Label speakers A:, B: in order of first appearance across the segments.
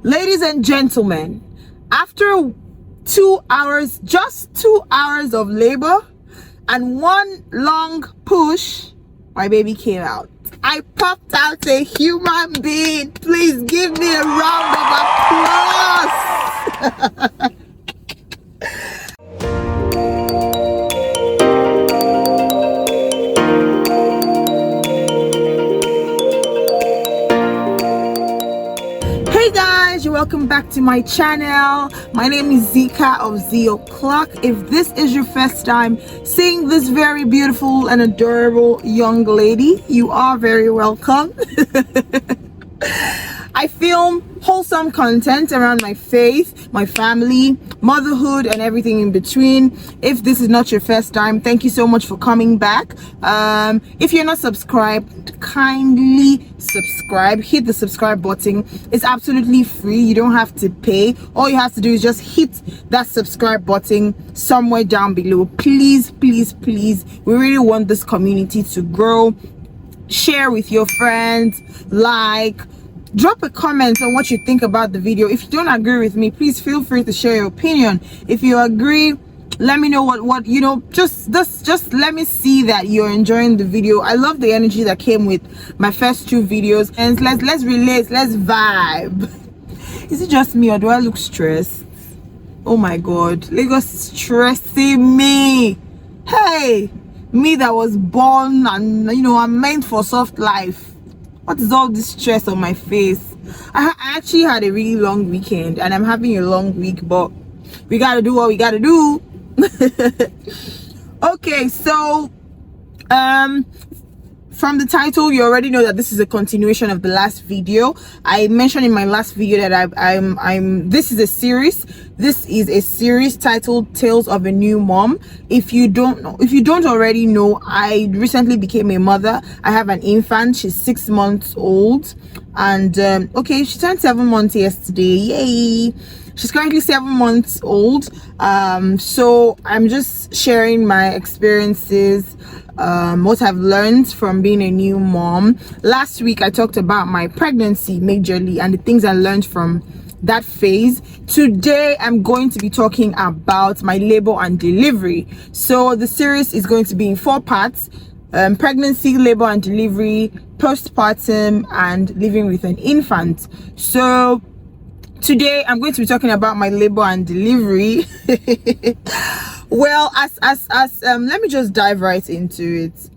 A: Ladies and gentlemen, after 2 hours, just 2 hours of labor and one long push, my baby came out. I popped out a human being. Please give me a round of applause. Hey guys, you're welcome back to my channel. My name is Ziika of Zii O'Clock. If this is your first time seeing this very beautiful and adorable young lady, you are very welcome. I film wholesome content around my faith, my family, motherhood, and everything in between. If this is not your first time, thank you so much for coming back. If you're not subscribed, kindly subscribe. Hit the subscribe button. It's absolutely free. You don't have to pay. All you have to do is just hit that subscribe button somewhere down below. Please, please, please. We really want this community to grow. Share with your friends, drop a comment on what you think about the video. If you don't agree with me, please feel free to share your opinion. If you agree, let me know what you know. Just let me see that you're enjoying the video. I love the energy that came with my first two videos, and let's relate, let's vibe. Is it just me or do I look stressed? Oh my god, Lagos is stressing me. Hey, me that was born and I'm meant for soft life. What is all this stress on my face? I actually had a really long weekend and I'm having a long week, but we gotta do what we gotta do. Okay, so from the title you already know that this is a continuation of the last video. I mentioned in my last video that this is a series. This is a series titled Tales of a New Mom. If you don't already know, I recently became a mother. I have an infant. She's 6 months old, and okay, she turned 7 months yesterday. Yay! She's currently 7 months old. So I'm just sharing my experiences, what I've learned from being a new mom. Last week I talked about my pregnancy majorly and the things I learned from that phase. Today I'm going to be talking about my labor and delivery. So the series is going to be in 4 parts: pregnancy, labor and delivery, postpartum, and living with an infant. So today I'm going to be talking about my labor and delivery. Well, let me just dive right into it.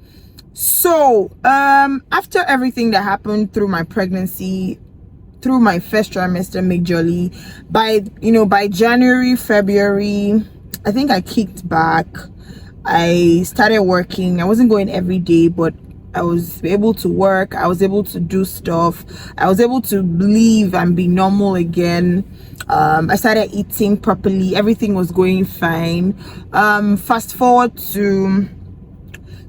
A: So after everything that happened through my pregnancy, through my first trimester majorly, by January, February, I think I kicked back. I started working. I wasn't going every day, but I was able to work. I was able to do stuff. I was able to live and be normal again. I started eating properly. Everything was going fine. Fast forward to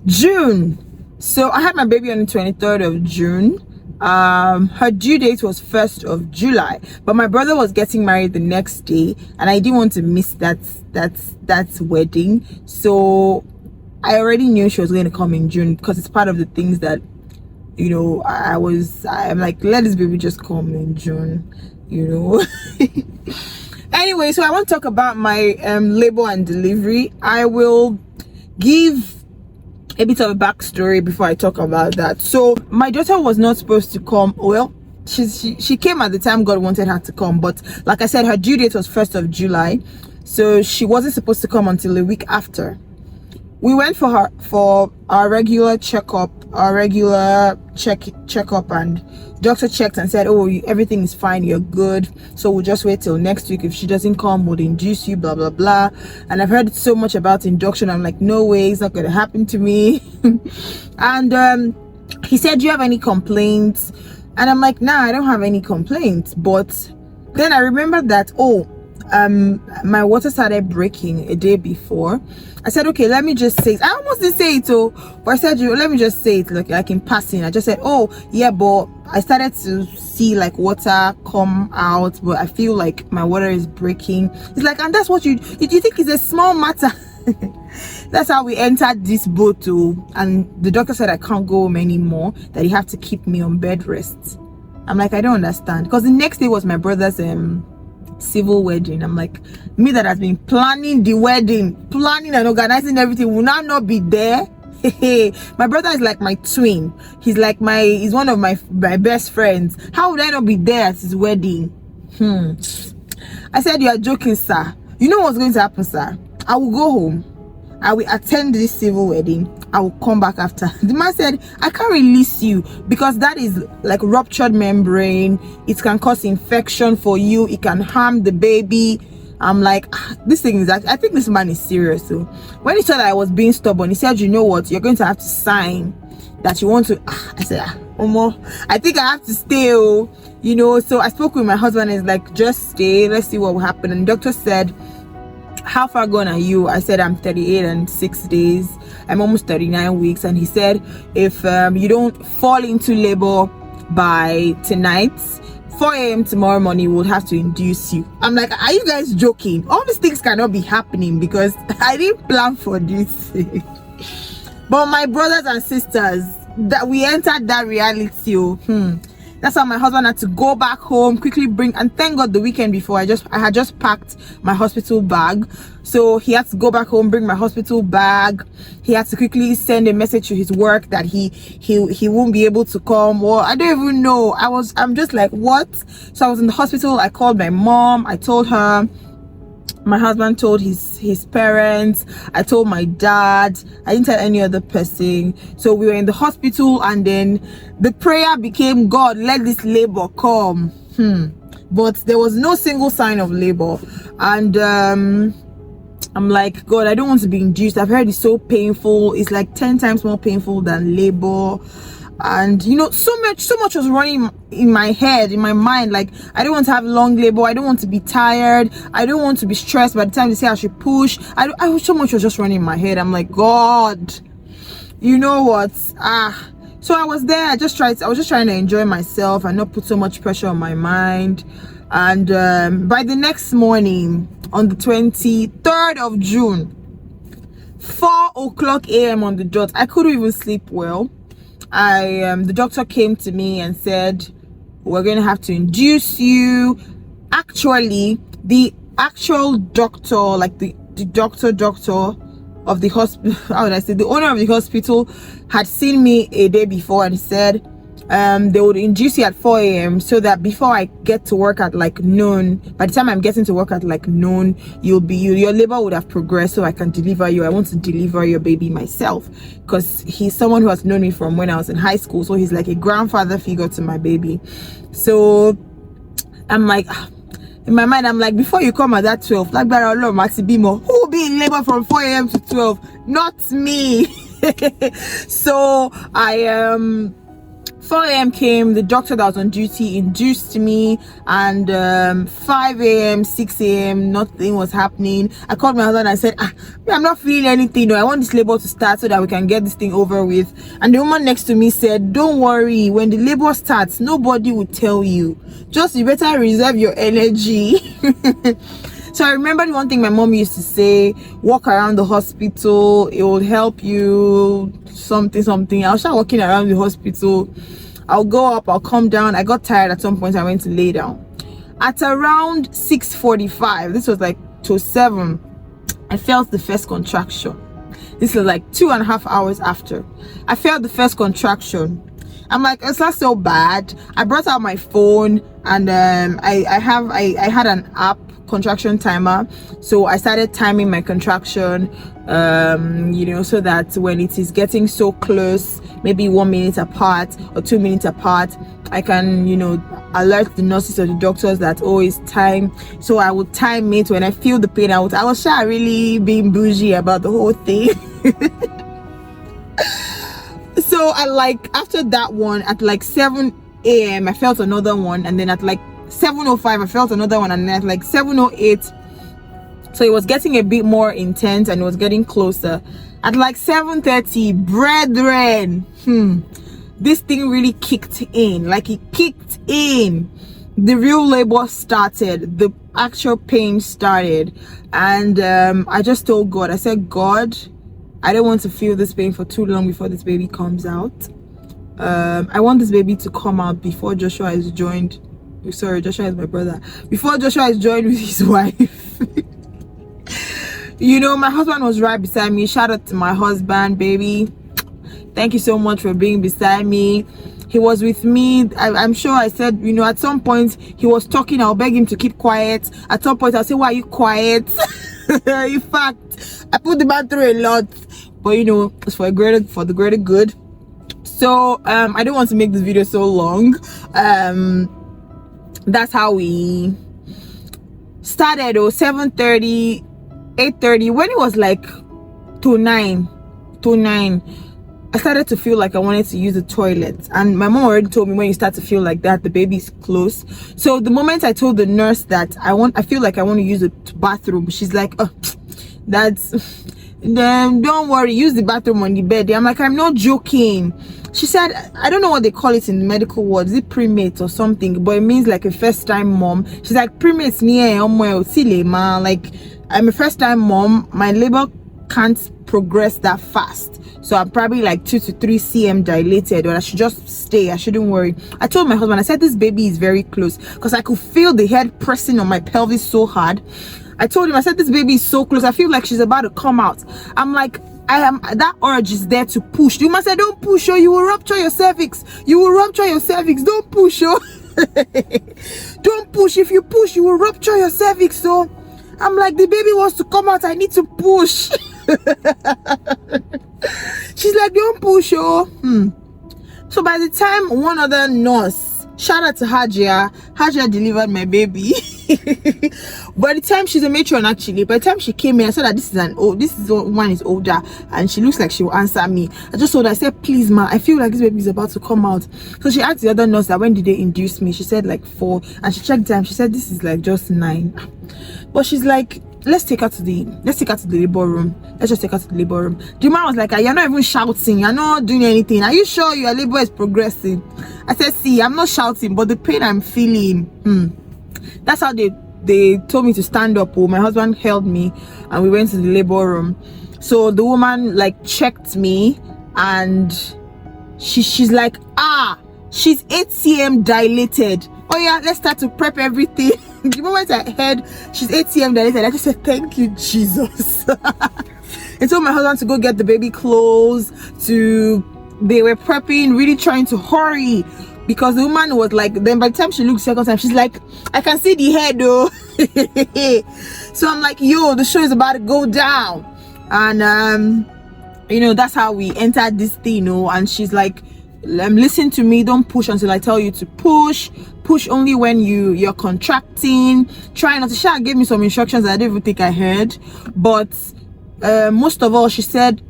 A: June. So I had my baby on the 23rd of June. Her due date was 1st of July, but my brother was getting married the next day and I didn't want to miss that wedding. So I already knew she was going to come in June because it's part of the things that I'm like, let this baby just come in June, Anyway, so I want to talk about my labor and delivery. I will give a bit of a backstory before I talk about that. So my daughter was not supposed to come. Well, she came at the time God wanted her to come, but like I said, her due date was 1st of July, so she wasn't supposed to come until a week after. We went for our regular checkup, checkup, and doctor checked and said, oh, everything is fine, you're good, so we'll just wait till next week. If she doesn't come, we'll induce you, blah blah blah. And I've heard so much about induction. I'm like, no way, it's not gonna happen to me. And he said, do you have any complaints? And I'm like, nah, I don't have any complaints. But then I remembered that, my water started breaking a day before. I said, okay, let me just say it. I almost didn't say it, but I said, let me just say it like in passing. I just said, oh yeah, but I started to see like water come out, but I feel like my water is breaking. It's like, and that's what you think is a small matter. That's how we entered this boat too. And the doctor said I can't go home anymore, that he had to keep me on bed rest. I'm like, I don't understand. Because the next day was my brother's civil wedding. I'm like, me that has been planning the wedding, planning and organizing everything, will now not be there. My brother is like my twin. He's one of my best friends. How would I not be there at his wedding? I said, you are joking, sir. You know what's going to happen, sir? I will go home, I will attend this civil wedding, I will come back after. The man said, I can't release you because that is like ruptured membrane. It can cause infection for you, it can harm the baby. I'm like, this thing is I think this man is serious. So when he saw that I was being stubborn, he said, you know what, you're going to have to sign that you want to. I said, Omo, I think I have to stay. You know, so I spoke with my husband and he's like, just stay, let's see what will happen. And the doctor said, how far gone are you? I said, I'm 38 and 6 days. I'm almost 39 weeks. And he said, if you don't fall into labor by tonight, 4 a.m. tomorrow morning, we'll have to induce you. I'm like, are you guys joking? All these things cannot be happening because I didn't plan for this. But my brothers and sisters, that we entered that reality. That's how my husband had to go back home, quickly bring, and thank God the weekend before I had just packed my hospital bag. So he had to go back home, bring my hospital bag. He had to quickly send a message to his work that he won't be able to come. Or I don't even know. I'm just like, what? So I was in the hospital. I called my mom. I told her. My husband told his parents. I told my dad. I didn't tell any other person. So we were in the hospital, and then the prayer became, God, let this labor come. But there was no single sign of labor. And I'm like, God, I don't want to be induced. I've heard it's so painful. It's like 10 times more painful than labor. And you know, so much was running in my head, in my mind. Like, I don't want to have long labor, I don't want to be tired, I don't want to be stressed by the time they say I should push. So much was just running in my head. I'm like, God, you know what? So I was there. I was just trying to enjoy myself and not put so much pressure on my mind. And by the next morning, on the 23rd of June, 4:00 a.m. on the dot, I couldn't even sleep well. The doctor came to me and said, we're going to have to induce you. Actually, the actual doctor, like the doctor of the hospital, how would I say, the owner of the hospital had seen me a day before, and he said they would induce you at 4 a.m. so that before I get to work at like noon, by the time I'm getting to work at like noon, your labor would have progressed, so I can deliver you. I want to deliver your baby myself, because he's someone who has known me from when I was in high school, so he's like a grandfather figure to my baby. So I'm like, in my mind, I'm like, before you come at that 12, like, who will be in labor from 4 a.m. to 12? Not me. So 4 a.m. came, the doctor that was on duty induced me, and 5 a.m., 6 a.m., nothing was happening. I called my husband and I said, I'm not feeling anything. No, I want this labor to start so that we can get this thing over with. And the woman next to me said, don't worry, when the labor starts, nobody will tell you. Just you better reserve your energy. So I remember the one thing my mom used to say, walk around the hospital, it will help you, something. I'll start walking around the hospital. I'll go up, I'll come down. I got tired at some point, I went to lay down. At around 6:45, this was like to 7, I felt the first contraction. This was like 2.5 hours after. I felt the first contraction. I'm like, it's not so bad. I brought out my phone, and I had an app, contraction timer. So I started timing my contraction, you know, so that when it is getting so close, maybe 1 minute apart or 2 minutes apart, I can, you know, alert the nurses or the doctors that, oh, it's time. So I would time it. When I feel the pain, I was really being bougie about the whole thing. So after that one, at like 7 a.m. I felt another one, and then at like 7:05 I felt another one, and then at like 7:08, so it was getting a bit more intense and it was getting closer. At like 7:30, brethren, this thing really kicked in. Like, it kicked in. The real labor started, the actual pain started. And I just told God, I said, God, I don't want to feel this pain for too long before this baby comes out. I want this baby to come out before Joshua is joined. Sorry, Joshua is my brother. Before Joshua is joined with his wife. You know, my husband was right beside me. Shout out to my husband, baby. Thank you so much for being beside me. He was with me. I'm sure I said, you know, at some point he was talking. I'll beg him to keep quiet. At some point I'll say, why are you quiet? In fact, I put the man through a lot, but you know, it's for the greater good. So I don't want to make this video so long. That's how we started. 7:30, 8:30. When it was like to 9, I started to feel like I wanted to use the toilet, and my mom already told me when you start to feel like that, the baby's close. So the moment I told the nurse that I feel like I want to use the bathroom, she's like, oh, then don't worry, use the bathroom on the bed. I'm like, I'm not joking. She said, I don't know what they call it in the medical ward, is it premate or something, but it means like a first-time mom. She's like, premate's near like, I'm a first-time mom, my labor can't progress that fast, so I'm probably like 2 to 3 cm dilated, or I should just stay, I shouldn't worry. I told my husband, I said, this baby is very close, because I could feel the head pressing on my pelvis so hard. I told him, I said, this baby is so close, I feel like she's about to come out. I'm like, that urge is there to push. You must say, don't push, or you will rupture your cervix. You will rupture your cervix. Don't push, oh. Don't push. If you push, you will rupture your cervix. So I'm like, the baby wants to come out, I need to push. She's like, don't push, oh. So by the time one other nurse, shout out to Hajia delivered my baby. By the time, she's a matron actually, by the time she came in, I said that this one is older and she looks like she will answer me. I just told her, I said, please ma, I feel like this baby is about to come out. So she asked the other nurse that when did they induce me. She said like 4, and she checked time, she said this is like just 9. But she's like, let's take her to the labor room. Let's just take her to the labor room. The man was like, you're not even shouting, you're not doing anything, are you sure your labor is progressing? I said, see, I'm not shouting, but the pain I'm feeling, that's how they told me to stand up. My husband held me and we went to the labor room. So the woman like checked me, and she's like, she's 8 cm dilated. Oh yeah, let's start to prep everything. The moment I heard she's 8 cm dilated, I just said, thank you, Jesus. And told my husband to go get the baby clothes. They were prepping, really trying to hurry, because the woman was like, then by the time she looked second time, she's like, I can see the head though. So I'm like, yo, the show is about to go down. And you know, that's how we entered this thing, you know. And she's like, listen to me, don't push until I tell you to push only when you're contracting. Try not to shout. Gave me some instructions that I didn't even think I heard, but most of all, she said,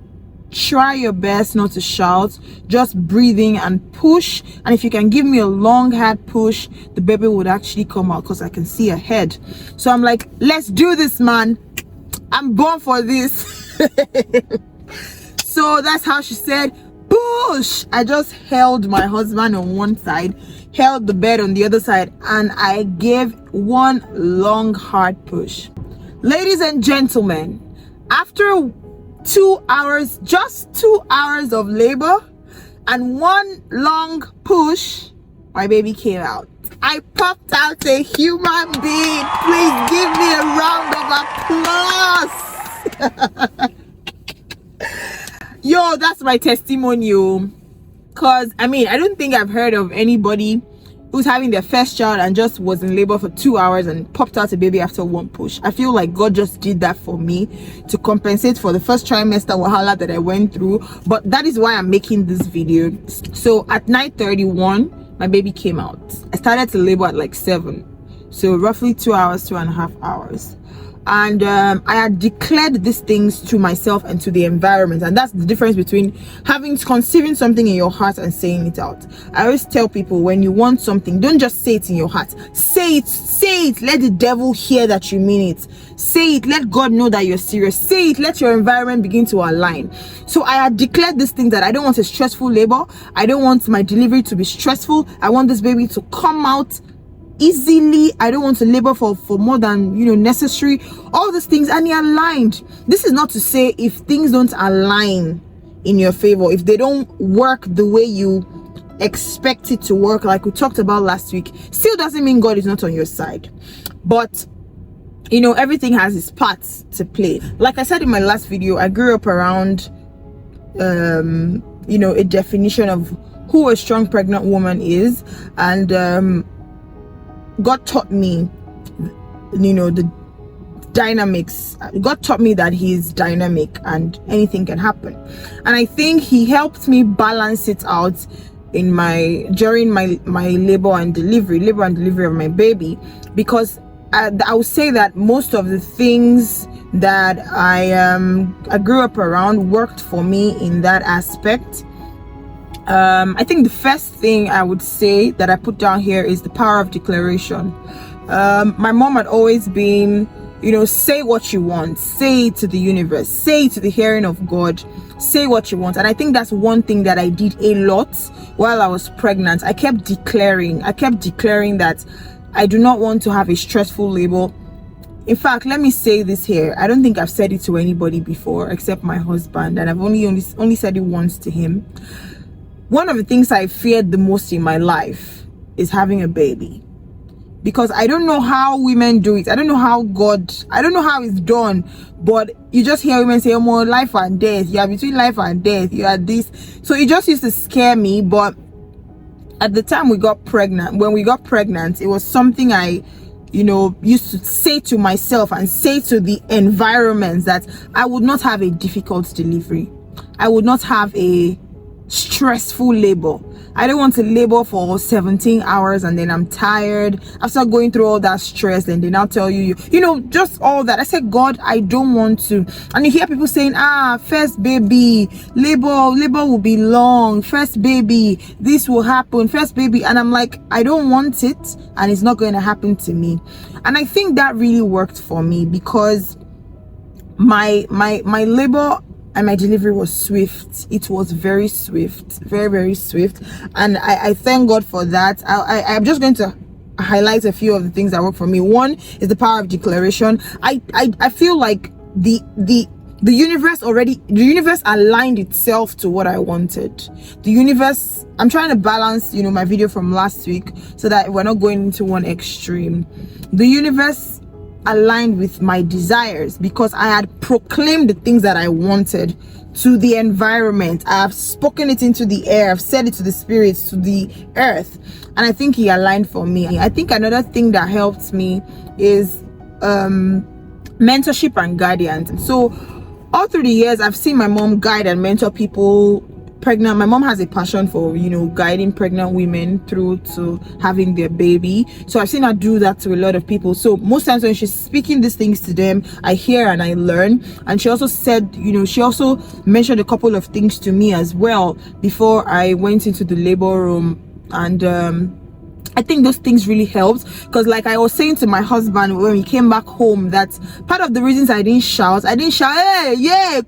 A: try your best not to shout, just breathing and push. And if you can give me a long hard push, the baby would actually come out, because I can see her head. So I'm like, let's do this, man, I'm born for this. So that's how she said, push. I just held my husband on one side, held the bed on the other side, and I gave one long hard push. Ladies and gentlemen, after 2 hours, just 2 hours of labor and one long push, my baby came out. I popped out a human being. Please give me a round of applause. Yo, that's my testimonial. Because I mean, I don't think I've heard of anybody who's having their first child and just was in labor for 2 hours and popped out a baby after one push. I feel like God just did that for me to compensate for the first trimester wahala that I went through. But that is why I'm making this video. So at 9:31, my baby came out. I started to labor at like 7, so roughly 2 hours, 2.5 hours. And I had declared these things to myself and to the environment, and that's the difference between conceiving something in your heart and saying it out. I always tell people, when you want something, don't just say it in your heart. Say it. Let the devil hear that you mean it. Say it. Let God know that you're serious. Say it. Let your environment begin to align. So I had declared this thing, that I don't want a stressful labor. I don't want my delivery to be stressful. I want this baby to come out easily. I don't want to labor for more than necessary, all these things. And he aligned. This is not to say if things don't align in your favor, if they don't work the way you expect it to work like we talked about last week, still doesn't mean God is not on your side. But you know, everything has its parts to play. Like I said in my last video, I grew up around you know, a definition of who a strong pregnant woman is, and God taught me, you know, the dynamics. God taught me that He's dynamic and anything can happen, and I think He helped me balance it out in during my labor and delivery of my baby, because I would say that most of the things that I grew up around worked for me in that aspect. I think the first thing I would say that I put down here is the power of declaration. My mom had always been, you know, say what you want, say it to the universe, say it to the hearing of God, say what you want. And I think that's one thing that I did a lot while I was pregnant. I kept declaring that I do not want to have a stressful labor. In fact, let me say this here. I don't think I've said it to anybody before except my husband, and I've only said it once to him. One of the things I feared the most in my life is having a baby, because I don't know how women do it. I don't know how it's done, but you just hear women say, oh, more life and death. You are between life and death. You are this. So it just used to scare me. But at the time when we got pregnant, it was something I, you know, used to say to myself and say to the environment that I would not have a difficult delivery. I would not have a stressful labor. I don't want to labor for 17 hours and then I'm tired after going through all that stress, and they now tell you know, just all that. I said, God, I don't want to. And you hear people saying, first baby, labor will be long, first baby, this will happen, first baby. And I'm like, I don't want it, and it's not going to happen to me. And I think that really worked for me, because my labor and my delivery was swift. It was very swift, very, very swift. And I thank God for that. I'm just going to highlight a few of the things that work for me. One is the power of declaration. I feel like the universe aligned itself to what I wanted. The universe, I'm trying to balance, you know, my video from last week so that we're not going into one extreme. The universe aligned with my desires, because I had proclaimed the things that I wanted to the environment. I have spoken it into the air. I've said it to the spirits, to the earth, and I think He aligned for me. I think another thing that helps me is mentorship and guidance. So all through the years, I've seen my mom guide and mentor people pregnant. My mom has a passion for, you know, guiding pregnant women through to having their baby. So I've seen her do that to a lot of people. So most times when she's speaking these things to them, I hear and I learn. And she also said, you know, she also mentioned a couple of things to me as well before I went into the labor room. And I think those things really helped, because like I was saying to my husband when we came back home, that part of the reasons I didn't shout, hey, yeah,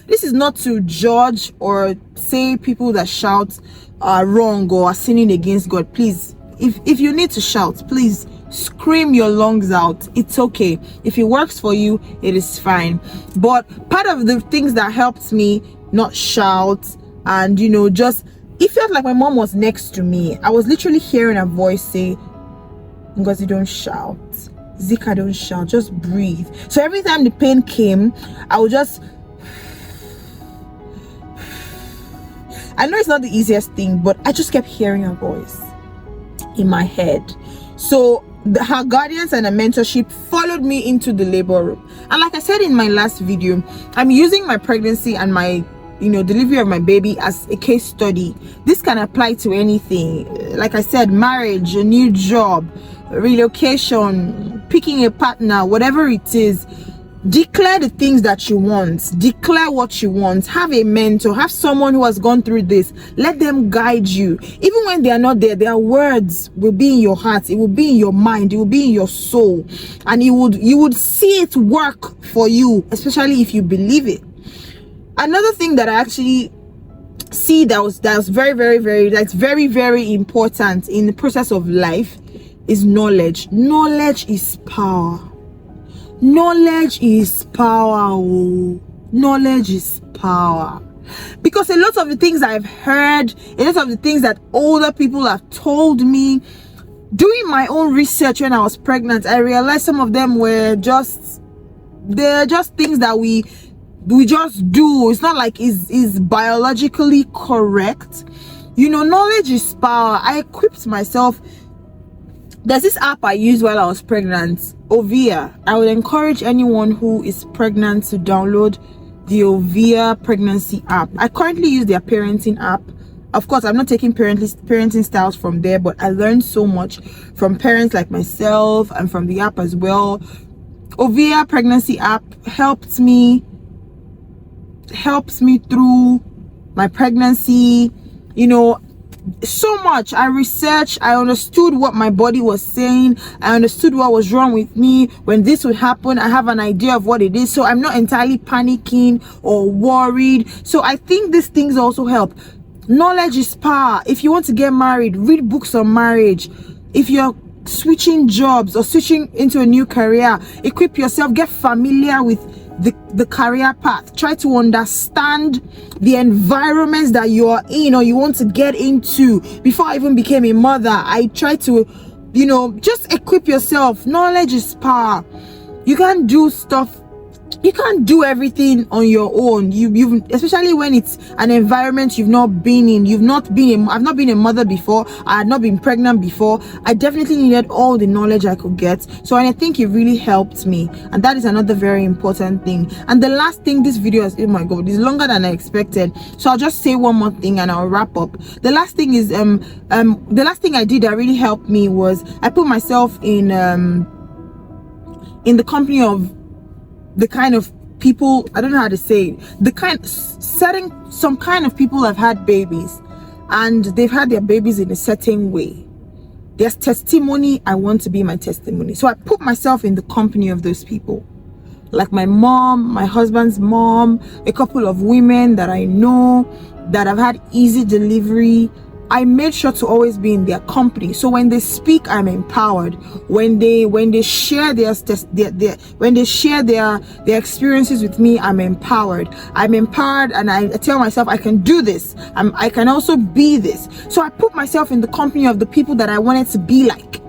A: this is not to judge or say people that shout are wrong or are sinning against God. Please, if you need to shout, please scream your lungs out. It's okay. If it works for you, it is fine. But part of the things that helped me not shout, and you know, just, it felt like my mom was next to me. I was literally hearing her voice say, Ngozi, don't shout. Ziika, don't shout. Just breathe. So every time the pain came, I would just, I know it's not the easiest thing, but I just kept hearing her voice in my head. So her guardians and her mentorship followed me into the labor room. And like I said in my last video, I'm using my pregnancy and my, you know, delivery of my baby as a case study. This can apply to anything. Like I said, marriage, a new job, relocation, picking a partner, whatever it is. Declare the things that you want. Declare what you want. Have a mentor. Have someone who has gone through this. Let them guide you. Even when they are not there, their words will be in your heart. It will be in your mind. It will be in your soul. And you would see it work for you, especially if you believe it. Another thing that I actually see that was very, very, very, that's very, very important in the process of life is knowledge. Knowledge is power. Knowledge is power. Oh. Knowledge is power. Because a lot of the things I've heard, a lot of the things that older people have told me, doing my own research when I was pregnant, I realized some of them were they're just things that we just do. It's not like is biologically correct. You know, knowledge is power. I equipped myself. There's this app I used while I was pregnant, Ovia. I would encourage anyone who is pregnant to download the Ovia pregnancy app. I currently use their parenting app. Of course, I'm not taking parenting styles from there, but I learned so much from parents like myself and from the app as well. Ovia pregnancy app helps me through my pregnancy, you know, so much. I researched, I understood what my body was saying, I understood what was wrong with me. When this would happen, I have an idea of what it is, so I'm not entirely panicking or worried. So I think these things also help. Knowledge is power. If you want to get married, read books on marriage. If you're switching jobs or switching into a new career, equip yourself, get familiar with the career path. Try to understand the environments that you are in or you want to get into. Before I even became a mother, I tried to, you know, just equip yourself. Knowledge is power. You can't do stuff, you can't do everything on your own. You've especially when it's an environment you've not been in. I've not been a mother before. I had not been pregnant before. I definitely needed all the knowledge I could get. So, and I think it really helped me, and that is another very important thing. And the last thing, this video is, oh my god, it's longer than I expected, so I'll just say one more thing and I'll wrap up. The last thing is the last thing I did that really helped me was I put myself in the company of the kind of people, I don't know how to say it, some kind of people have had babies and they've had their babies in a certain way. There's testimony. I want to be my testimony. So I put myself in the company of those people, like my mom, my husband's mom, a couple of women that I know that have had easy delivery. I made sure to always be in their company, so when they speak, I'm empowered. When they share their experiences with me, I'm empowered. And I tell myself I can do this. I can also be this. So I put myself in the company of the people that I wanted to be like,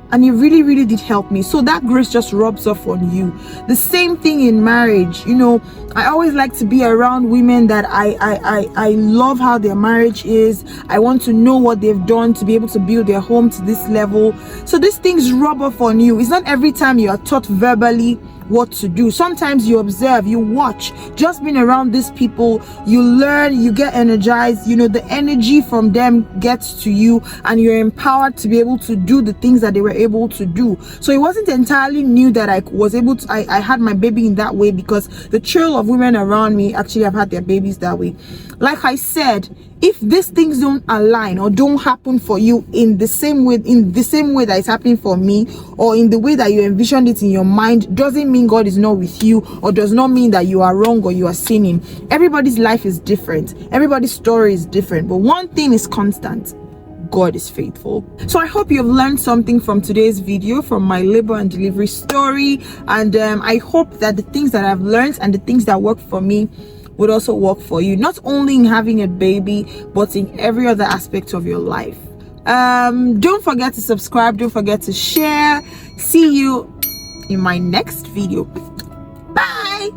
A: and it really, really did help me. So that grace just rubs off on you. The same thing in marriage. You know, I always like to be around women that I love how their marriage is. I want to know what they've done to be able to build their home to this level. So these things rub off on you. It's not every time you are taught verbally what to do. Sometimes you observe, you watch. Just being around these people, you learn, you get energized. You know, the energy from them gets to you and you're empowered to be able to do the things that they were able to do. So it wasn't entirely new that I was able to, I had my baby in that way, because the trail of women around me actually have had their babies that way. Like I said, if these things don't align or don't happen for you in the same way that it's happening for me, or in the way that you envisioned it in your mind, doesn't mean God is not with you, or does not mean that you are wrong or you are sinning. Everybody's life is different. Everybody's story is different. But one thing is constant: God is faithful. So I hope you've learned something from today's video, from my labor and delivery story. And I hope that the things that I've learned and the things that work for me would also work for you, not only in having a baby, but in every other aspect of your life. Don't forget to subscribe, don't forget to share. See you in my next video. Bye.